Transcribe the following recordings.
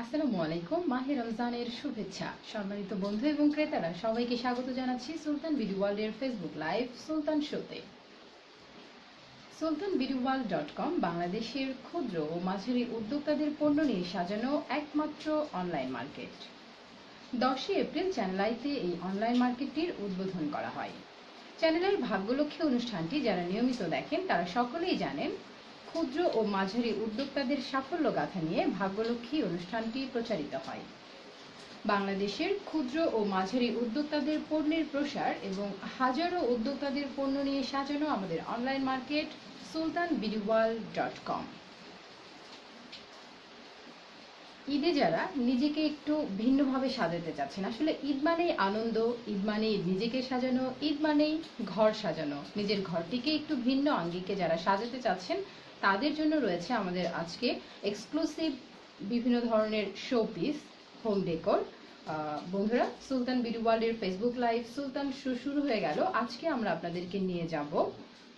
আসসালামু আলাইকুম। মাহে রমজানের শুভেচ্ছা। সম্মানিত বন্ধু এবং ক্রেতারা সবাইকে স্বাগত জানাচ্ছি সুলতান বিডি ওয়ার্ল্ডের ফেসবুক লাইভ সুলতান শোতে। sultanbeautyworld.com বাংলাদেশের ক্ষুদ্র ও মাঝারি উদ্যোক্তাদের পণ্য নিয়ে সাজানো একমাত্র অনলাইন মার্কেট। 10 এপ্রিল চ্যানেল আইতে এই অনলাইন মার্কেটটির উদ্বোধন করা হয়। চ্যানেলের ভাগ্যলক্ষ্মী অনুষ্ঠানটি যারা নিয়মিত দেখেন তারা সকলেই জানেন, ক্ষুদ্র ও মাঝারি উদ্যোক্তাদের সাফল্য গাথা নিয়ে ভাগ্যলক্ষ্মী অনুষ্ঠানটি প্রচারিত হয়। বাংলাদেশের ক্ষুদ্র ও মাঝারি উদ্যোক্তাদের পণ্যের প্রসার এবং হাজারো উদ্যোক্তাদের পণ্য নিয়ে সাজানো আমাদের অনলাইন মার্কেট sultanbeautyworld.com। ঈদে যারা নিজেকে একটু ভিন্নভাবে সাজাতে চাচ্ছেন, আসলে ঈদ মানেই আনন্দ, ঈদ মানেই নিজেকে সাজানো, ঈদ মানেই ঘর সাজানো, নিজের ঘরটিকে একটু ভিন্ন আঙ্গিকে যারা সাজাতে চাচ্ছেন তাদের জন্য রয়েছে আমাদের আজকে এক্সক্লুসিভ বিভিন্ন ধরনের শো পিস, হোম ডেকোর। বন্ধুরা, সুলতান বিউটি ওয়ার্ল্ডের ফেসবুক লাইভ সুলতান শো শুরু হয়ে গেল। আজকে আমরা আপনাদেরকে নিয়ে যাব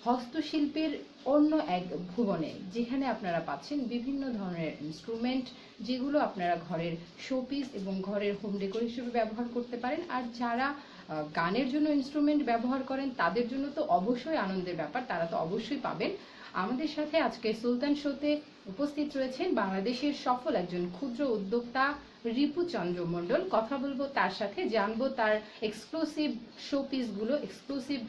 হস্তশিল্পের অন্য এক ভুবনে, যেখানে আপনারা পাচ্ছেন বিভিন্ন ধরনের ইনস্ট্রুমেন্ট, যেগুলো আপনারা ঘরের শোপিস এবং ঘরের হোম ডেকোর হিসেবে ব্যবহার করতে পারেন। আর যারা গানের জন্য ইনস্ট্রুমেন্ট ব্যবহার করেন তাদের জন্য তো অবশ্যই আনন্দের ব্যাপার, তারা তো অবশ্যই পাবেন। আমাদের সাথে আজকে সুলতান শোতে উপস্থিত রয়েছেন বাংলাদেশের সফল একজন ক্ষুদ্র উদ্যোক্তা রিপু চন্দ্র মণ্ডল। কথা বলবো তার সাথে, জানবো তার এক্সক্লুসিভ শোপিসগুলো, এক্সক্লুসিভ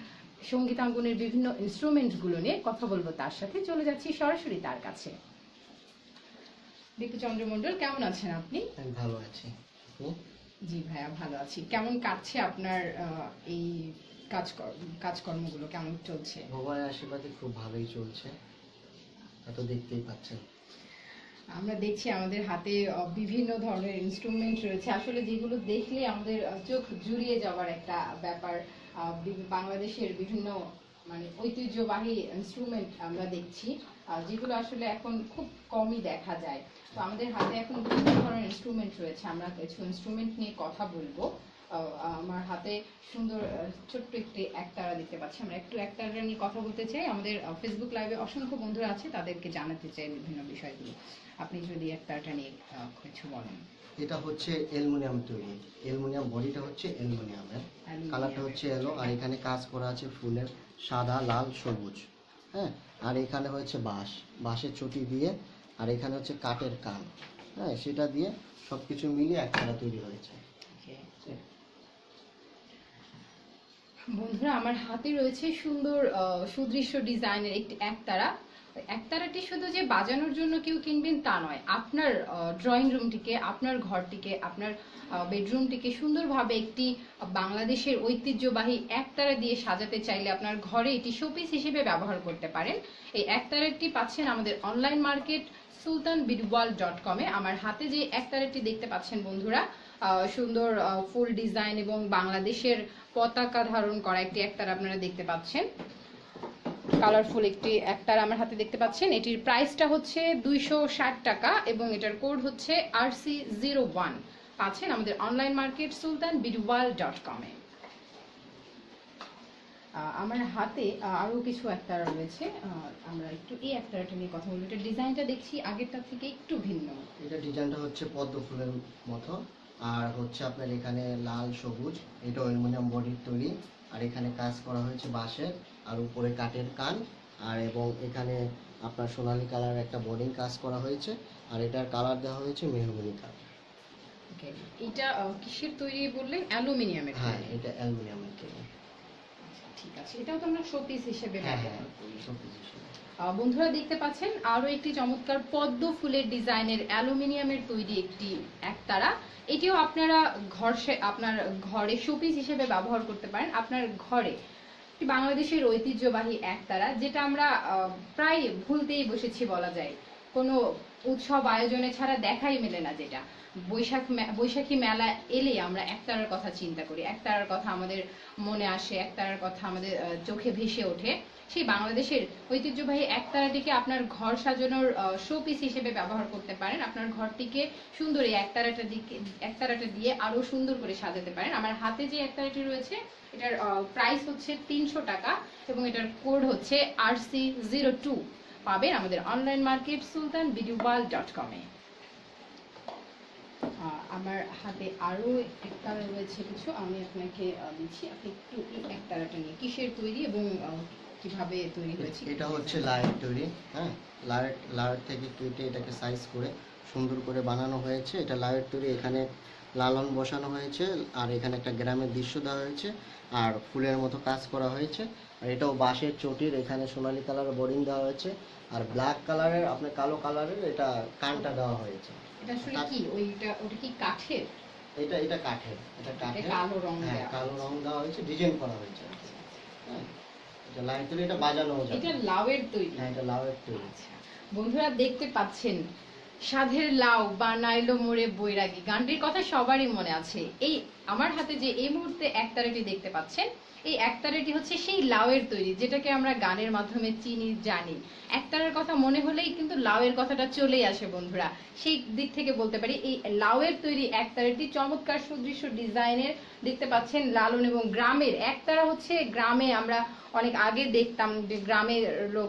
সঙ্গীতাঙ্গনের বিভিন্ন ইনস্ট্রুমেন্টগুলো নিয়ে কথা বলবো তার সাথে। চলে যাচ্ছি সরাসরি তার কাছে। রিপু চন্দ্র মণ্ডল, কেমন আছেন আপনি? ভালো আছি। জি ভাইয়া, ভালো আছি। কেমন কাটছে আপনার এই কাজকর্মগুলো, কেমন চলছে? ভগবানের আশীর্বাদে খুব ভালোই চলছে, এত দেখতেই পাচ্ছেন। আমরা দেখছি আমাদের হাতে বিভিন্ন ধরনের ইনস্ট্রুমেন্ট রয়েছে, আসলে যেগুলো দেখলে আমাদের চোখ জুড়িয়ে যাওয়ার একটা ব্যাপার। বাংলাদেশের বিভিন্ন ঐতিহ্যবাহী ইনস্ট্রুমেন্ট আমরা দেখছি, যেগুলো আসলে এখন খুব কমই দেখা যায়। তো আমাদের হাতে এখন বিভিন্ন ধরনের ইনস্ট্রুমেন্ট রয়েছে, আমরা কিছু ইনস্ট্রুমেন্ট নিয়ে কথা বলবো। আমার হাতে সুন্দর ছোট্ট একটি একতারা দেখতে পাচ্ছি, আমরা একটু একতারা নিয়ে কথা বলতে চাই। আমাদের ফেসবুক লাইভে অসংখ্য বন্ধুরা আছে, তাদেরকে জানাতে চাই বিভিন্ন বিষয়গুলো। আপনি যদি একতারাটা নিয়ে কিছু বলেন। এটা হচ্ছে অ্যালুমিনিয়াম তৈরি, অ্যালুমিনিয়াম বডিটা হচ্ছে অ্যালুমিনিয়ামের, কালারটা হচ্ছে এলো, আর এখানে কাজ করা আছে ফুলের সাদা, লাল, সবুজ। হ্যাঁ, আর এখানে হচ্ছে বাঁশের চটি দিয়ে, আর এখানে হচ্ছে কাঠের কান। হ্যাঁ, সেটা দিয়ে সব কিছু মিলিয়ে একতারা তৈরি হয়েছে। বন্ধুরা, আমার হাতে রয়েছে সুন্দর সুদৃশ্য ডিজাইনের একটি একতারা। একতারাটি শুধু যে বাজানোর জন্য কেউ কিনবেন তা নয়, আপনার ড্রয়িং রুমটিকে, আপনার ঘরটিকে, আপনার বেডরুমটিকে সুন্দরভাবে একটি বাংলাদেশের ঐতিহ্যবাহী একতারা দিয়ে সাজাতে চাইলে আপনার ঘরে এটি শোপিস হিসেবে ব্যবহার করতে পারেন। এই একতারাটি পাচ্ছেন আমাদের অনলাইন মার্কেট sultanbeautyworld.com-এ। আমার হাতে যে একতারাটি দেখতে পাচ্ছেন বন্ধুরা, সুন্দর ফুল ডিজাইন এবং বাংলাদেশের পতাকা ধারণ করা একটি একতারা আপনারা দেখতে পাচ্ছেন। কালারফুল একটি একতারা আমার হাতে দেখতে পাচ্ছেন। এটির প্রাইসটা হচ্ছে 260 টাকা এবং এটার কোড হচ্ছে RC01। পাচ্ছেন আমাদের অনলাইন মার্কেট sultanbeautyworld.com-এ। আমার হাতে আরো কিছু একতারা রয়েছে, আমরা একটু এই একতারাটা নিয়ে কথা বলবো। এটা ডিজাইনটা দেখছি আগেরটা থেকে একটু ভিন্ন। এটা ডিজাইনটা হচ্ছে পদ্ম ফুলের মতো, আর হচ্ছে আপনার এখানে লাল, সবুজ, এটা অ্যালুমিনিয়াম বডির তৈরি, আর এখানে কাজ করা হয়েছে বাঁশের, আর উপরে কাঠের কান, আর এবং এখানে আপনার সোনালী কালার একটা বোর্ডিং কাজ করা হয়েছে, আর এটার কালার দেওয়া হয়েছে মেহগনি কালার। ওকে, এটা কিসের তৈরি বললেন? অ্যালুমিনিয়ামের। হ্যাঁ, এটা অ্যালুমিনিয়ামের তৈরি। ঠিক আছে, এটাও তো আমরা শোপিস হিসেবে ব্যবহার করি। বন্ধুরা দেখতে পাচ্ছেন আরো একটি চমৎকার পদ্ম ফুলের ডিজাইনের অ্যালুমিনিয়ামের তৈরি একটি একতারা। এটিও আপনারা আপনার ঘরে শোপিস হিসেবে ব্যবহার করতে পারেন। আপনার ঘরে বাংলাদেশের ঐতিহ্যবাহী একতারা, যেটা আমরা প্রায় ভুলতেই বসেছি বলা যায়, কোনো উৎসব আয়োজনে ছাড়া দেখাই মেলে না। যেটা বৈশাখী মেলা এলেই আমরা একতারার কথা চিন্তা করি, একতারার কথা আমাদের মনে আসে, একতারার কথা আমাদের চোখে ভেসে ওঠে। সেই বাংলাদেশের ঐতিহ্যবাহী একতারাটিকে আপনার ঘর সাজানোর শোপিস হিসেবে ব্যবহার করতে পারেন। আপনার ঘরটিকে সুন্দর এই একতারাটা দিয়ে আরো সুন্দর করে সাজাতে পারেন। আমার হাতে যে একতারাটি রয়েছে এটার প্রাইস হচ্ছে 300 টাকা এবং এটার কোড হচ্ছে RC02। পাবেন আমাদের অনলাইন মার্কেট sultanbeautyworld.com-এ। আমার হাতে আরো একটা রয়েছে কিছু, আমি আপনাকে দিচ্ছি। আপনি একটু এই একতারাটা নিয়ে কিসের তৈরি এবং কিভাবে তৈরি হয়েছে? এটা হচ্ছে লায়ের তৈরি, হ্যাঁ। লায়ের থেকে কেটে এটাকে সাইজ করে সুন্দর করে বানানো হয়েছে। এটা লায়ের তৈরি, এখানে লালন বসানো হয়েছে, আর এখানে একটা গ্রামের দৃশ্য দেওয়া হয়েছে, আর ফুলের মতো কাজ করা হয়েছে। আর এটাও বাঁশের চটির, এখানে সোনালী কালারের বোরিং দেওয়া হয়েছে, আর ব্ল্যাক কালারের আপনার কালো কালারের এটা কানটা দেওয়া হয়েছে। এটা আসলে কি ওটা কি কাঠের? এটা কাঠের, এটা কাঠের, কালো রং হ্যাঁ দেওয়া। কালো রং দেওয়া হয়েছে, ডিজাইন করা হয়েছে। হ্যাঁ, এটা লাইট তৈরি, এটা বাজানো যায়। এটা লাউয়ের তৈরি। হ্যাঁ, এটা লাউয়ের তৈরি। আচ্ছা, বন্ধুরা দেখতে পাচ্ছেন, সাধের লাউ বানাইলো মোরে বৈরাগী গানটির কথা সবারই মনে আছে। এই আমার হাতে যে এই মুহূর্তে একতারাটি দেখতে পাচ্ছেন, এই একতারাটি হচ্ছে সেই লাউয়ের তৈরি, যেটাকে আমরা গানের মাধ্যমে চিনি জানি। একতারার কথা মনে হলেই কিন্তু লাউয়ের কথাটা চলেই আসে বন্ধুরা। সেই দিক থেকে বলতে পারি এই লাউয়ের তৈরি একতারাটি চমৎকার সুদৃশ্য ডিজাইনের। দেখতে পাচ্ছেন লালন এবং গ্রামের একতারা হচ্ছে, গ্রামে আমরা অনেক আগে দেখতাম যে গ্রামের লোক